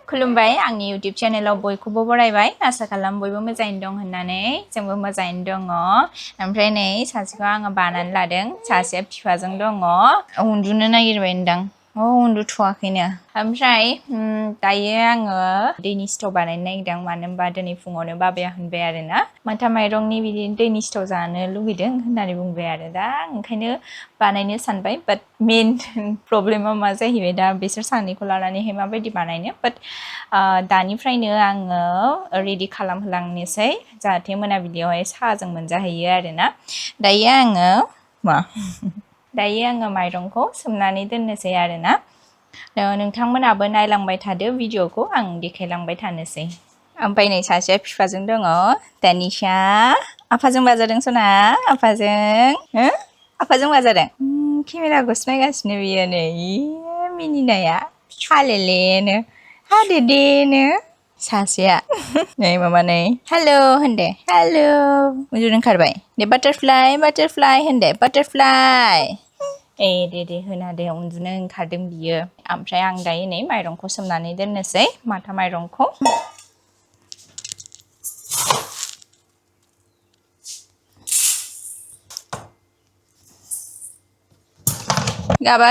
खुलुमबाय आंनि YouTube चेनेलाव बयखौबो बरायबाय आसा खालाम बयबो मोजाङैनो दं होननानै जोंबो मोजाङैनो दङ ओमफ्राय नै सासेखौ आङो बानानै लादों सासेया बिफाजों दङ उन्दुनो नागिरबायदां उन्दुथ'वाखैनो ओमफ्राय दायो आङो दैनि सिथाव बानायनो नागिरदों मानो होनबा दिनै फुङावनो बाबाया होनबाय आरोना माथा माइरंनि बिदि दैनि सिथाव जानो लुगैदों होननानै बुंबाय आरो दा ओंखायनो बानायनो सानबाय बाट मेन प्रब्लेमा मा जाहैबाय दा बिसोर सानैखौ लानानैहाय माबायदि बानायनो बाट दानिफ्रायनो आङो रेडि खालामहोलांनोसै जाहाथे मोनाबिलियावहाय साहाजों मोनजाहैयो आरोना दायो आङो माइरंखौ सोमनानै दोननोसै आरोना नोंथांमोनाबो नायलांबाय थादो भिडिअखौ आं देखायलांबाय थानोसै ओमफ्राय नै सासेया बिफाजों दङ तानिशा आफाजों बाजारदों सना आफाजों बाजारदों केमेराखौसो नायगासिनो बियो नै मिनिनाया हालेलेनो हादेदेनो सासेया नै माबा नै हेल' होनदे हेल' उन्दुनो ओंखारबाय दे बाटारफ्लाइ होनदे बाटारफ्लाइ दे होना दे उन्दुनो ओंखारदों बियो ओमफ्राय आं दायो नै माइरंखौ सोमनानै दोननोसै माथा माइरंखौ गाबा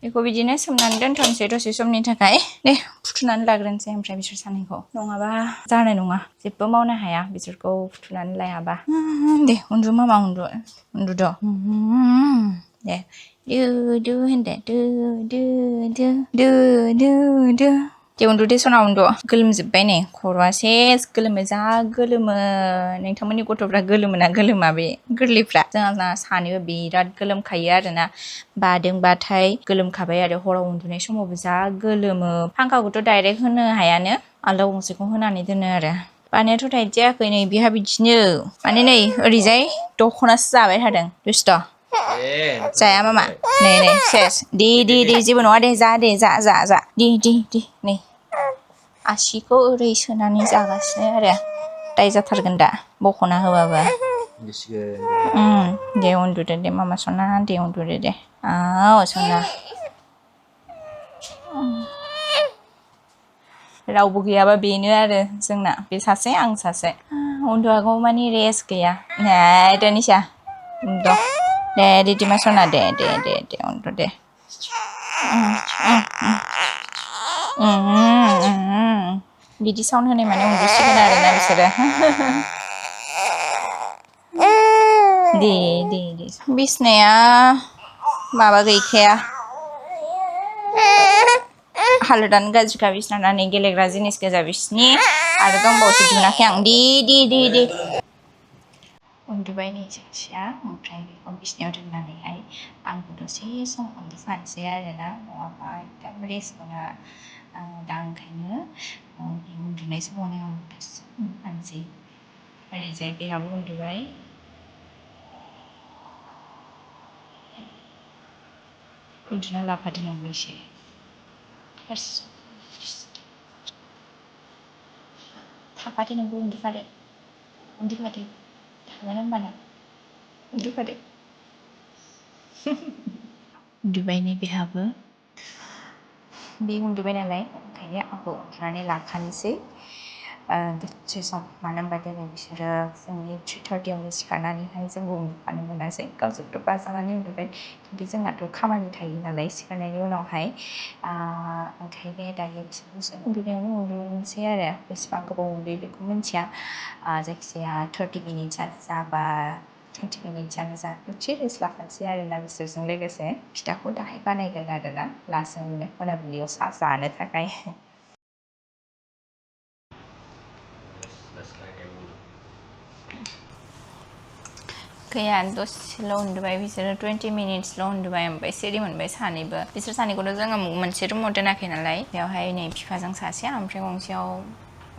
बेखौ बिदिनो सोमनानै दोनथ'नोसै दसे समनि थाखाय दे फुथुनानै लाग्रोनोसै ओमफ्राय बिसोर सानैखौ नङाबा जानाय नङा जेबो मावनो हाया बिसोरखौ फुथुनानै लायाबा दे उन्दु मामा उन्दुद' दे दो होनदे दो दे उन्दु दे सना उन्दु गोलोमजोब्बाय नै खर'आ सेस गोलोमो जा गोलोमो नोंथांमोननि गथ'फ्रा गोलोमोना गोलोमा बे गोरलैफ्रा जोंहा सानैबो बिराद गोलोमखायो आरोना बादोंबाथाय गोलोमखाबाय आरो हराव उन्दुनाय समावबो जा गोलोमो फांखाखौथ' डाइरेक्ट होनो हायानो आलदा गंसेखौ होनानै दोनो आरो बानायाथ' टाइट जायाखै नै बेहा बिदिनो माने नै ओरैजाय दख'नासो जाबाय थादों दुस्थ' जाया मामा नै सेस दे जेबो नङा दे जा दे जा दे नै आसिखौ ओरै सोनानै जागासिनो आरो दाय जाथारगोन दा बख'ना होबाबो दे उन्दुदो दे मामा सना दे उन्दुदो दे सना रावबो गैयाबा बेनो आरो जोंना बे सासे आं सासे उन्दुआगौ मानि रेस्ट गैया तानिशा दे रिधिमा सना दे उन्दु दे बिदि साउन्ड होनाय माने उन्दुसिगोन आरोना बिसोरो दे बिसनाया माबा गैखाया हालोदानो गाज्रिखा बिसना नै गेलेग्रा जिनिस गोजा बिसिनि आरो दंबावोसो दिहुनाखै आं दे उन्दुबाय नै सासेया ओमफ्राय बेखौ बिसनायाव दोननानैहाय आंबो दसे सम उन्दुफानोसै आरोना नङाबा एकदम रेस्ट मोना दा ओंखायनो उन्दुनाय समावनो आं दसे उन्दुफानोसै ओरैजाय बेहाबो उन्दुबाय उन्दुना लाफादो नोंबो एसे थाफादो नोंबो उन्दुफादो थागोन होनबाना उन्दुफादो उन्दुबाय नै बेहाबो बे उन्दुबाय नालाय ओंखायनो आंखौ उन्दुनानै लाखानोसै दसे सम मानो होनबा दिनै बिसोरो फुंनि 3:30आवनो सिखारनानैहाय जोंबो उन्दुफानो मोनासै गावसोरथ' बाजानानै उन्दुबाय खिन्थु जोंनाथ' खामानि थायो नालाय सिखारनायनि उनावहाय ओंखायनो दायो बिसोरखौ उन्दुनायावनो उन्दुनोसै आरो बेसेबां गोबाव उन्दुयो बेखौ मिन्थिया जायखिजाया 30 मिनिटसआनो जा बा 20 मिनिटसआनो जा दसे रेस्ट लाफानोसै आरोना बिसोरजों लोगोसे फिथाखौ दाहाय बानायगोन आरोना लासैनो मोनाबिलियाव साहा जानो थाखाय गैया दसेल' उन्दुबाय बिसोरो 20 मिनिट्सल' उन्दुबाय ओमफ्राय सिरि मोनबाय सानैबो बिसोर सानैखौथ' जोङो मोनसे रुमाव दोनाखै नालाय बेवहाय नै बिफाजों सासे ओमफ्राय गंसेयाव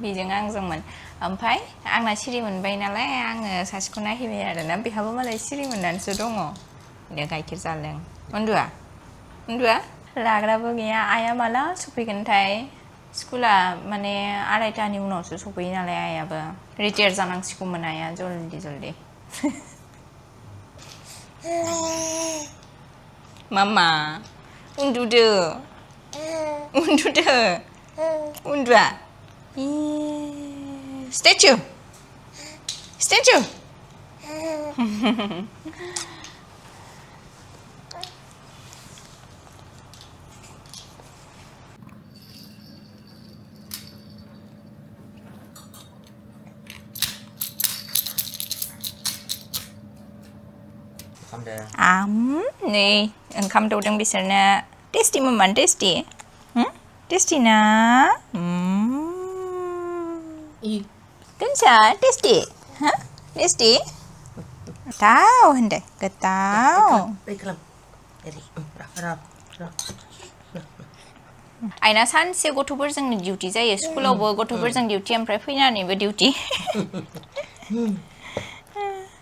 बेजों आंजोंमोन ओमफ्राय आंना सिरि मोनबाय नालाय आङो सासेखौ नायहैबाय आरोना बेहाबो मालाय सिरि मोननानैसो दङ दे गाइखेर जालों उन्दुआ लाग्राबो गैया आइया माला सफैगोनथाय स्कुला माने 2:30नि उनावसो सफैयो नालाय आइयाबो रिटायार जानांसिगौमोन आइया जल्दि मामा उन्दुदो उन्दुदो उन्दुआ स्टेचु स्टेचु नै ओंखाम दौदों बिसोरनो टेस्टि मोनबानो टेस्टि टेस्टि ना दोनसा टेस्टि टेस्टि गोथाव होनदो गोथाव आइना सानसे गथ'फोरजों डिउटि जायो स्कुलावबो गथ'फोरजों डिउटि ओमफ्राय फैनानैबो डिउटि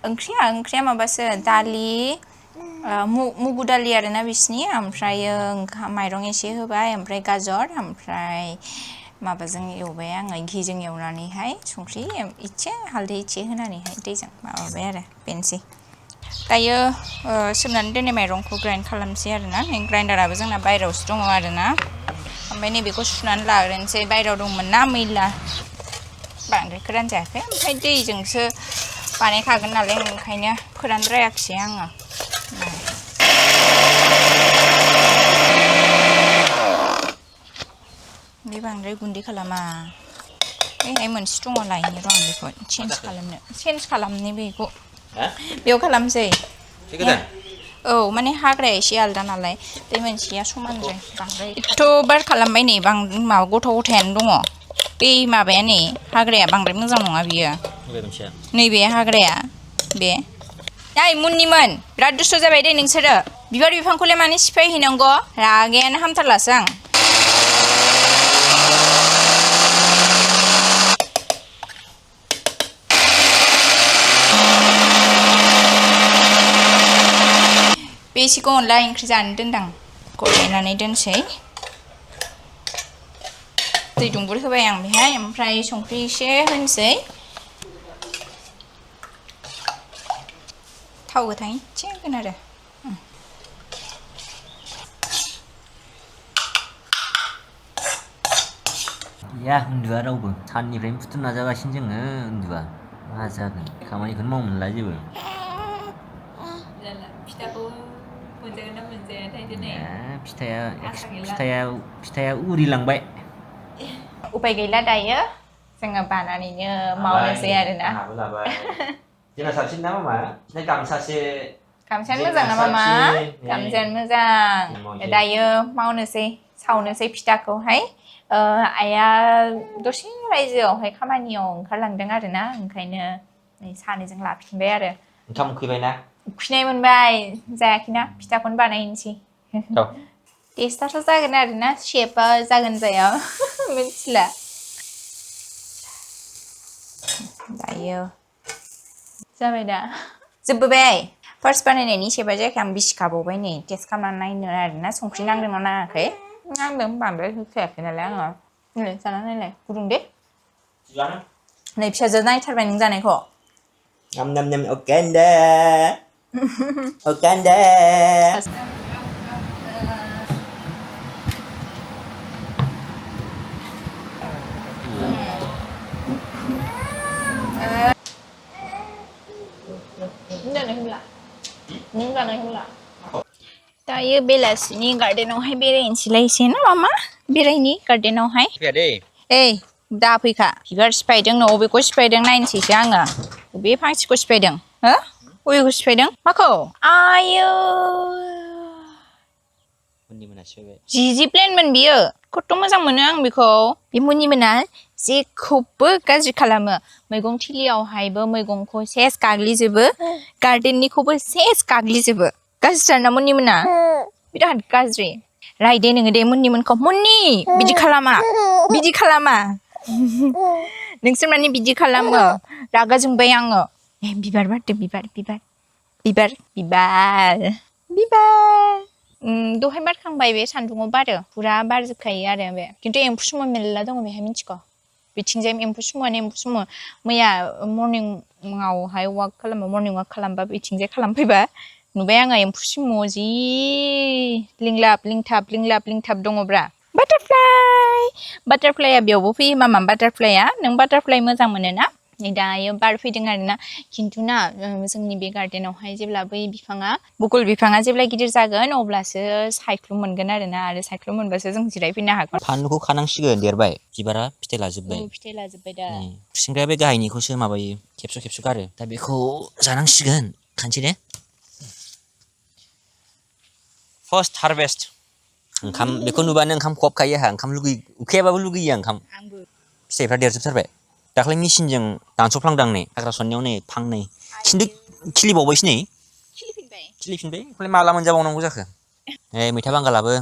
ओंख्रिया माबासो दालि मुगु दालि आरोना बिसिनि ओमफ्रायो माइरं एसे होबाय ओमफ्राय गाजर ओमफ्राय माबाजों एवबाय आङो घिजों एवनानैहाय संख्रि इसे हालदै इसे होनानैहाय दैजों माबाबाय आरो बेनोसै दायो सोमनानै दोननाय माइरंखौ ग्राइन्ड खालामसै आरोना ग्राइन्डाराबो जोंना बायहेरायावसो दङ आरोना ओमफ्राय नैबेखौ सुनानै लाग्रोनोसै बायहेरायाव दंमोन ना मैला बांद्राय फोरान जायाखै ओमफ्राय दैजोंसो बानायखागोन नालाय ओंखायनो फोरानद्रायाखिसै आङो बे बांद्राय गुन्दै खालामा बेहाय मोनसे दङ लायनो र' आं बेखौ चेन्ज खालामनि बेखौ बेयाव खालामसै औ माने हाग्राया एसे आलदा नालाय बे मोनसेया समानजों बांद्राय एथ' बार खालामबाय नै माबा गथायानो दङ बे माबाया नै हाग्राया बांद्राय मोजां नङा बियो नैबे हाग्राया बे ओइ मुन्निमोन बिराद दुस्थ' जाबाय दे नोंसोरो बिबार बिफांखौलाय मानो सिफायहैनांगौ रागायानो हामथारलासो आं बे एसेखौ अनला ओंख्रि जानो दोनदां गलायनानै दोनसै दै दुंबुर होबाय आं बेहाय ओमफ्राय संख्रि एसे होनोसै थाव गोथां एसे होगोन आरो या उन्दुआ रावबो साननिफ्रायनो फुथुम नाजागासिनो जोङो उन्दुआ मा जागोन खामानिखौनो मावनो मोनला जेबो फिथाखौ मोनजागोन ना मोनजायाथाय दिनै फिथाया उरिलांबाय उपाय गैला दायो जोङो बानानैनो मावनोसै आरोना जोंना साबसिन ना मामा गामसायानो मोजां ना मामा गामसायानो मोजां दायो मावनोसै सावनोसै फिथाखौहाय आइया दसे रायजोआवहाय खामानियाव ओंखारलांदों आरोना ओंखायनो नै सानैजों लाफिनबाय आरो ओंखाम उखैबायना उखैनाय मोनबाय जायाखैना फिथाखौनो बानायनोसै टेस्टआथ' जागोन आरोना शेपआ जागोन जाया मिथिला दायो जाबाय दा जोबबोबाय फार्स्ट बानायनायनि शेपआ जायाखै आं बिसिखाबावबाय नै टेस्ट खालामनानै नायनो आरोना संख्रि नांदोंना नाङाखै नांदों बांद्राय होखायाखै नालाय आङो नै जाना नायलाय गुदुं दे नै फिसाजो नायथारबाय नों जानायखौ Okanda. Okanda. दायो बेलासिनि गार्डेनावहाय बेरायनोसैलाय एसे ना मामा बेरायनि गार्डेनावहाय ओइ दा फैखा बिबार सिफायदों न' अबेखौ सिफायदों नायनोसैसो आङो बबे फांसेखौ सिफायदों हो अबेखौ सिफायदों माखौ आयौ जि प्लेनमोन बियो खथ' मोजां मोनो आं बेखौ बे मुनिमोना जेखौबो गाज्रि खालामो मैगं थिलियावहायबो मैगंखौ सेस गाग्लिजोबो गार्डेननिखौबो सेस गाग्लिजोबो गाज्रिथार ना मुनिमोना बिराद गाज्रि रायदे नोङो दे मुनिमोनखौ मुनि बिदि खालामा नोंसोर माने बिदि खालामो रागा जोंबाय आङो बिबार बारदों बिबार दहाय बारखांबाय बे सान्दुङाव बारो फुरा बारजोबखायो आरो बे खिन्थु एम्फौ सुमु मेरला दङ बेहाय मिथिगौ बिथिंजाय एम्फौ सुमु मैया मर्निंआवहाय मर्निं वाक खालामबा बिथिंजाय खालामफैबा नुबाय आङो एम्फौ सुमु जि लिंलाब लिंथाब दङब्रा बाटारफ्लाइया बेयावबो फैयो मामा बाटारफ्लाइया नों बाटारफ्लाइ मोजां मोनो ना नै दायो बार फैदों आरोना खिन्थु ना जोंनि बे गार्डेनावहाय जेब्ला बै बिफाङा बकुल बिफाङा जेब्ला गिदिर जागोन अब्लासो सायख्लुम मोनगोन आरोना आरो सायख्लुम मोनबासो जों जिरायफैनो हागोन फानलुखौ खानांसिगोन देरबाय बिबारा फिथाइ लाजोब्बाय फिथाइ लाजोब्बाय दा खुसेंग्राया बे गाहायनिखौसो माबायो खेबस' गारो दा बेखौ जानांसिगोन खानसै दे फार्स्ट हारभेस्ट ओंखाम बेखौ नुबानो ओंखाम खहाबखायो आंहा ओंखाम लुगैयो उखैयाबाबो लुगैयो आं ओंखाम फिथाइफ्रा देरजोबथारबाय दाख्लै मेसिनजों दानस'फ्लांदां नै हाग्रा सननायाव नै फांनै खिन्थु खिलिबावबायसो नै खिलिफिनबाय ओमफ्राय माला मोनजाबावनांगौ जाखो मैथा बांगालाबो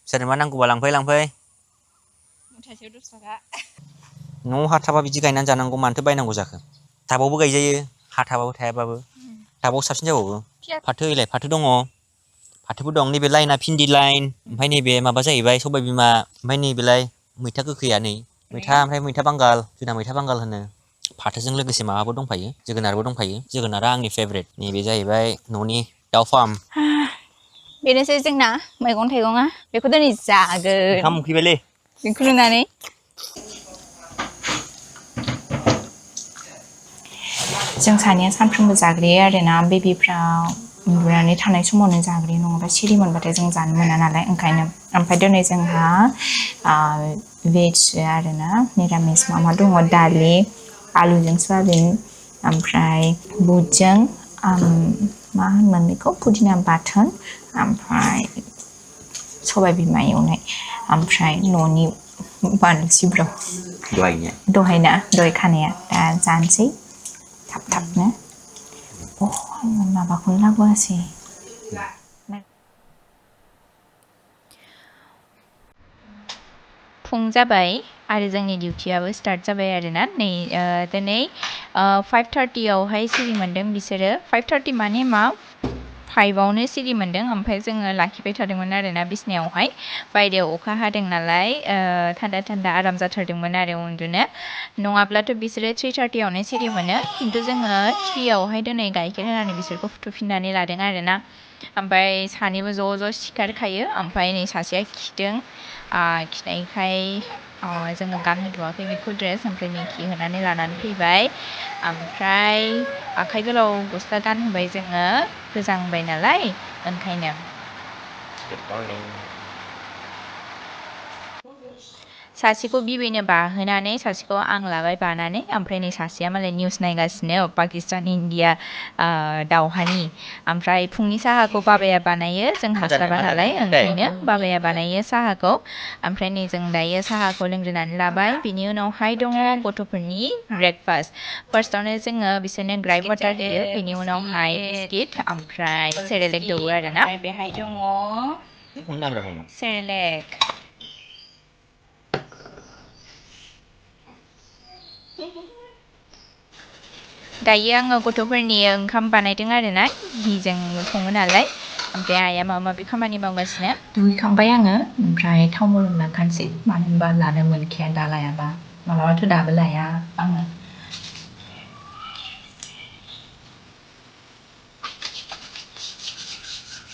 सोरनोबा नांगौबा लांफै मुथासेयाव 10 थाखा न'आव हा थाबा बिदि गायनानै जानांगौ मानोथो बायनांगौ जाखो टाबावबो गायजायो हा थाबाबो थायाबाबो टाबाव साबसिन जाबावो फाथो दङ फाथोबो दं नैबे लाइना भिन्दि लाइन ओमफ्राय नैबे माबा जाहैबाय सबाय बिमा ओमफ्राय नैबेलाय मैथा गोखैया नै ओमफ्राय मैथा बांगाल जोंना मैथा बांगाल होनो फाथोजों लोगोसे माबाबो दंफायो जोगोनारबो दंफायो जोगोनारा आंनि फेभरेट नैबे जाहैबाय न'नि दाउ फार्म बेनोसै जोंना मैगं थाइगङा बेखौ दिनै जागोन ओंखाम उखैबायलै बेखौ नुनानै जों सानैया सानफ्रोमबो जाग्रोयो आरोना बेबिफ्रा उन्दुनानै थानाय समावनो जाग्रोयो नङाबा सिरि मोनबाथाय जों जानो मोना नालाय ओंखायनो ओमफ्राय दिनै जोंहा भेज आरोना निरामिस मा दङ दालि आलुजों सयाबिन ओमफ्राय बुटजों मा होनोमोन बेखौ पुदिना बाथोन ओमफ्राय सबाय बिमा एवनाय ओमफ्राय न'नि बानलु सिब्र दहाय खानाया दा जानोसै थाबनो माबाखौनो लाबोआसै फुं जाबाय आरो जोंनि डिउटियाबो स्टार्ट जाबाय आरोना नै दिनै 5:30आवहाय सिरि मोनदों बिसोरो 5:30 माने मा 5आवनो सिरि मोनदों ओमफ्राय जोङो लाखिबाय थादोंमोन आरोना बिसनायावहाय बायहेरायाव अखा हादों नालाय थान्दा आराम जाथारदोंमोन आरो उन्दुनो नङाब्लाथ' बिसोरो 3:30आवनो सिरि मोनो खिन्थु जोङो 3आवहाय दिनै गाइखेर होनानै बिसोरखौ फुथुफिननानै लादों आरोना ओमफ्राय सानैबो ज' सिखारखायो ओमफ्राय नै सासेया खिदों खिनायखाय जोङो गानहोथ'वाखै बेखौ ड्रेस ओमफ्राय नै खिहोनानै लानानै फैबाय ओमफ्राय आखाइ गोलाव गस्ला गानहोबाय जोङो गोजांबाय नालाय ओंखायनो सासेखौ बिबैनो बाहोनानै सासेखौ आं लाबाय बानानै ओमफ्राय नै सासेया मालाय निउस नायगासिनो पाकिस्तान इण्डिया दावहानि ओमफ्राय फुंनि साहाखौ बाबाया बानायो जों हास्लाबा नालाय ओंखायनो बाबाया बानायो साहाखौ ओमफ्राय नै जों दायो साहाखौ लोंग्रोनानै लाबाय बिनि उनावहाय दङ गथ'फोरनि ब्रेकफास्ट फार्स्टआवनो जोङो बिसोरनो ग्राइड वाटार होयो बिनि उनावहाय बिस्किट ओमफ्राय सेरेलेक दौवो आरोना बेहाय दङ सेरेलेक दायो आङो गथ'फोरनि ओंखाम बानायदों आरोना घिजों सङो नालाय ओमफ्राय आइया माबा माबि खामानि मावगासिनो दुगैखांबाय आङो ओमफ्राय थाव मलम लाखानोसै मानो होनबा लानो मोनखाया दा लायाबा मालाबाथ' दाबो लाया आङो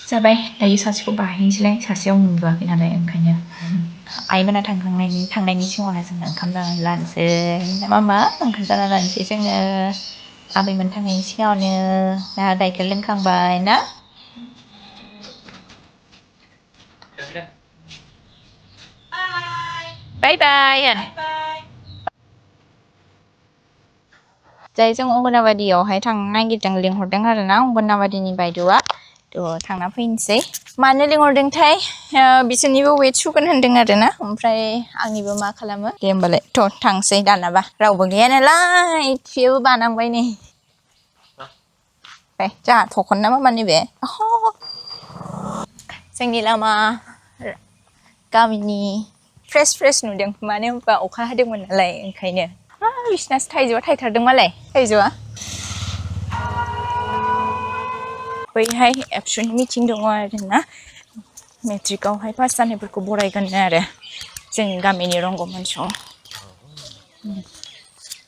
जाबाय दायो सासेखौ बाहैनोसैलाय सासेयाव उन्दुवाखै नालाय ओंखायनो आइमोना थांनायनि सिगाङावनो जोङो ओंखाम जानानै लानोसै मामा ओंखाम जाना लानोसै जोङो आबैमोन थांनायनि सिगाङावनो दा गाइखेर लोंखांबाय ना बाय जाय जों अंगनाबादियावहाय थांनो नागिरदों लिंहरदों आरोना अंगनाबादिनि बायद'आ थ' थांना फैनोसै मानो लिंहरदोंथाय बिसोरनिबो वेट सुगोन होनदों आरोना ओमफ्राय आंनिबो मा खालामो दे होमबालाय थ' थांसै दानाबा रावबो गैया नालाय फिसायाबो बानांबाय नै जोंहा थखन ना मा नैबे जोंनि लामा गामिनि फ्रेस नुदों मानो होनबा अखा हादोंमोन नालाय ओंखायनो बिसिनासो थाइजौआ थायथारदों मालाय थाइजौआ बैहाय एबसुनि मिटिं दङ आरोना मेट्रिकआवहाय पास जानायफोरखौ बरायगोन आरो जोंनि गामिनि रंगमन्सआव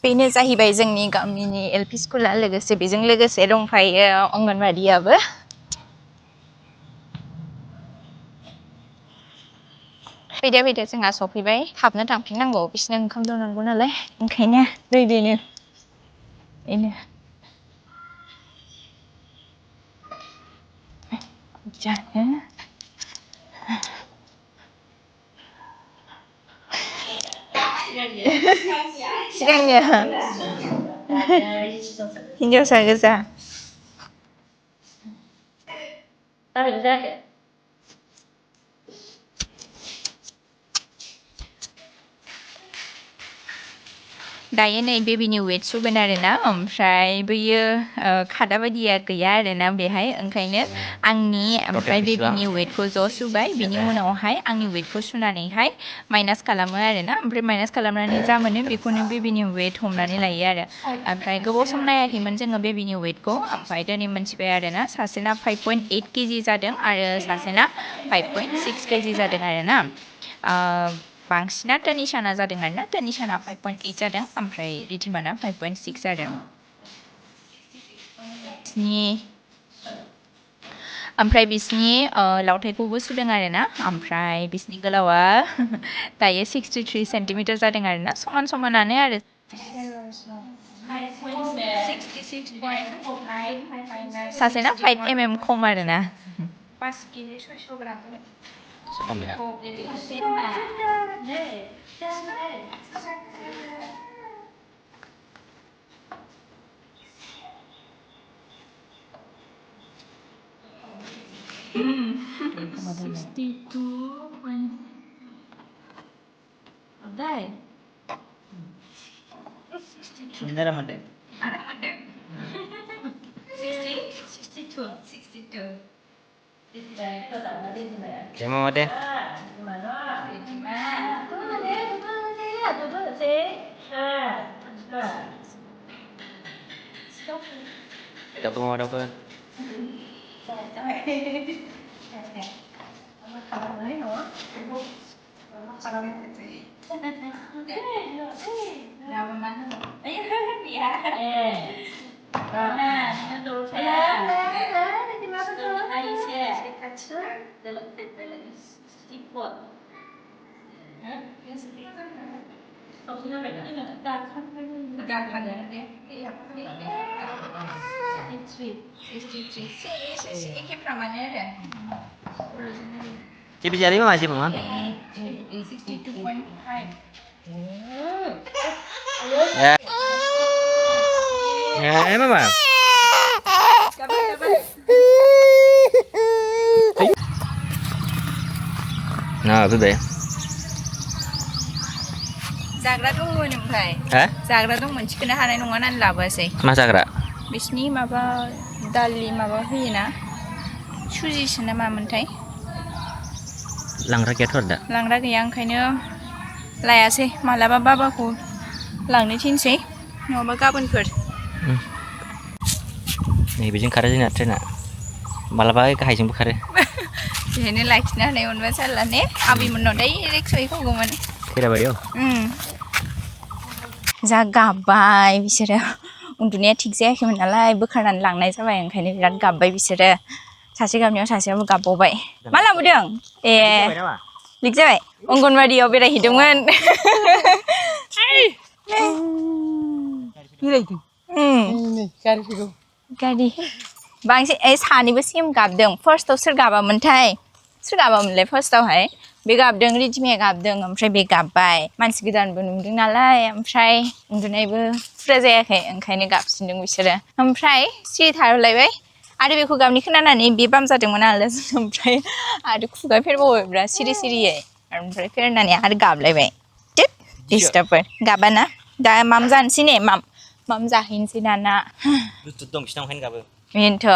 बेनो जाहैबाय जोंनि गामिनि LP स्कुला लोगोसे बेजों लोगोसे दंफायो अंगनबादियाबो फैदो जोंहा सफैबाय थाबनो थांफिननांगौ बिसोरनो ओंखाम दौनांगौ नालाय ओंखायनो दैनो बेनो जानो सिगांनिया हिनजावसा गोजा दायो नै बेबिनि वेट सुगोन आरोना ओमफ्राय बैयो खादा बायदिया गैया आरोना बेहाय ओंखायनो आंनि ओमफ्राय बेबिनि वेटखौ ज' सुबाय बिनि उनावहाय आंनि वेटखौ सुनानैहाय माइनास खालामो आरोना ओमफ्राय माइनास खालामनानै जा मोनो बेखौनो बेबिनि वेट हमनानै लायो आरो ओमफ्राय गोबाव सम नायाखैमोन जोङो बेबिनि वेटखौ ओमफ्राय दिनै मोनथिबाय आरोना सासेना 5.8 केजि जादों आरो सासेना 5.6 केजि जादों आरोना बांसिना तनिषाना जादों आरोना तनिषाना 5.8 जादों ओमफ्राय रिधिमाना 5.6 जादों ओमफ्राय बिसिनि लावथाइखौबो सुदों आरोना ओमफ्राय बिसिनि गोलावा दायो 63 सेन्टिमिटार जादों आरोना समानानो आरो सासेना 5 mm खम आरोना 5 केजि 600 ग्राम Jebi jari mama jebi mama. Ya mama. Nah itu deh. जाग्रा दंमोन ओमफ्राय जाग्रा दंमोन थिखोनो हानाय नङा होननानै लाबोआसै मा जाग्रा बिसिनि माबा दालि माबा होयोना सुजिसो ना मामोनथाय लांग्रा गैयाथ' आरो दा लांग्रा गैया ओंखायनो लायासै मालाबा बाबाखौ लांनो थिनसै नङाबा गाबोनफोर नैबेजों खारो जोंना ट्रेना मालाबा गाहायजोंबो खारो बेहायनो लाखिनो हानाय मोनबा जारला ने आबैमोननाव डाइरेक्ट सहैखागौमोन खैराबारियाव जा गाबबाय बिसोरो उन्दुनाया थिग जायाखैमोन नालाय बोखारनानै लांनाय जाबाय ओंखायनो बिराद गाबबाय बिसोरो सासे गाबनायाव सासेयाबो गाबबावबाय मा लाबोदों ए लिक जाबाय अंगनबादियाव बेरायहैदोंमोन गारि बांसिन सानैबो सेम गाबदों फार्स्टआव सोर गाबामोनलाय फार्स्टआवहाय बे गाबदों रिधिमाया गाबदों ओमफ्राय बे गाबबाय मानसि गोदानबो नुदों नालाय ओमफ्राय उन्दुनायबो फुरा जायाखै ओंखायनो गाबसिनदों बिसोरो ओमफ्राय सिरि थालायबाय आरो बेखौ गाबनि खोनानानै बे बाम जादोंमोन नालाय ओमफ्राय आरो खुगा फेरबावबायब्रा सिरियै ओमफ्राय फेरनानै आरो गाबलायबाय डिस्टार्बफोर गाबाना दा माम जानोसै ने माम जाहैनोसै दाना ब्लुटुथ दं बिसिनाव ओंखायनो गाबो बेनोथ'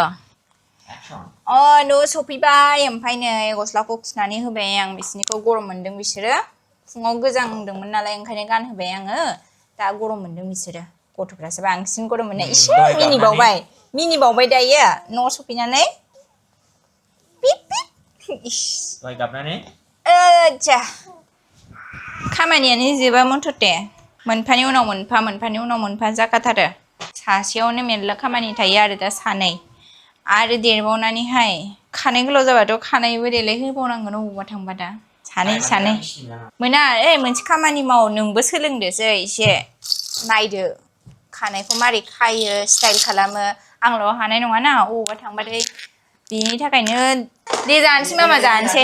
न' सफैबाय ओमफ्राय नै गस्लाखौ खुनानै होबाय आं बिसिनिखौ गरम मोनदों बिसोरो फुङाव गोजांदोंमोन नालाय ओंखायनो गानहोबाय आङो दा गरम मोनदों बिसोरो गथ'फ्रासो बांसिन गरम मोननाय इसे मिनिबावबाय दायो न'आव सफैनानै दहाय गाबनानै खामानियानो जोबा मथ'ते मोनफानि उनाव मोनफा जाखाथारो सासेयावनो मेरला खामानि थायो आरो दा सानै आरो देरबावनानैहाय खानाय गोलाव जाबाथ' खानायबो देलाय होबावनांगोन अबावबा थांबा दा सानै मोना मोनसे खामानि माव नोंबो सोलोंदोसै एसे नायदो खानायखौ मारै खायो स्टाइल खालामो आंल' हानाय नङाना अबावबा थांबाथाय बेनि थाखायनो दे जानोसै मामा जानोसै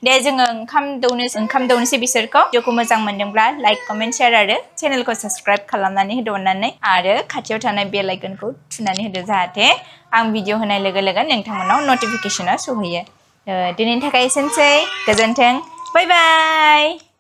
दे जोङो ओंखाम दौनोसै बिसोरखौ भिडिअखौ मोजां मोनदोंब्ला लाइक कमेन्ट शेयार आरो चेनेलखौ साबस्क्राइब खालामनानै होदो अननानै आरो खाथियाव थानाय बेल आइकनखौ थुनानै होदो जाहाथे आं भिडिअ होनाय लोगो लोगो नोंथांमोनाव नटिफिकेसना सहैयो दिनैनि थाखाय एसेनोसै गोजोन्थों बाय बाय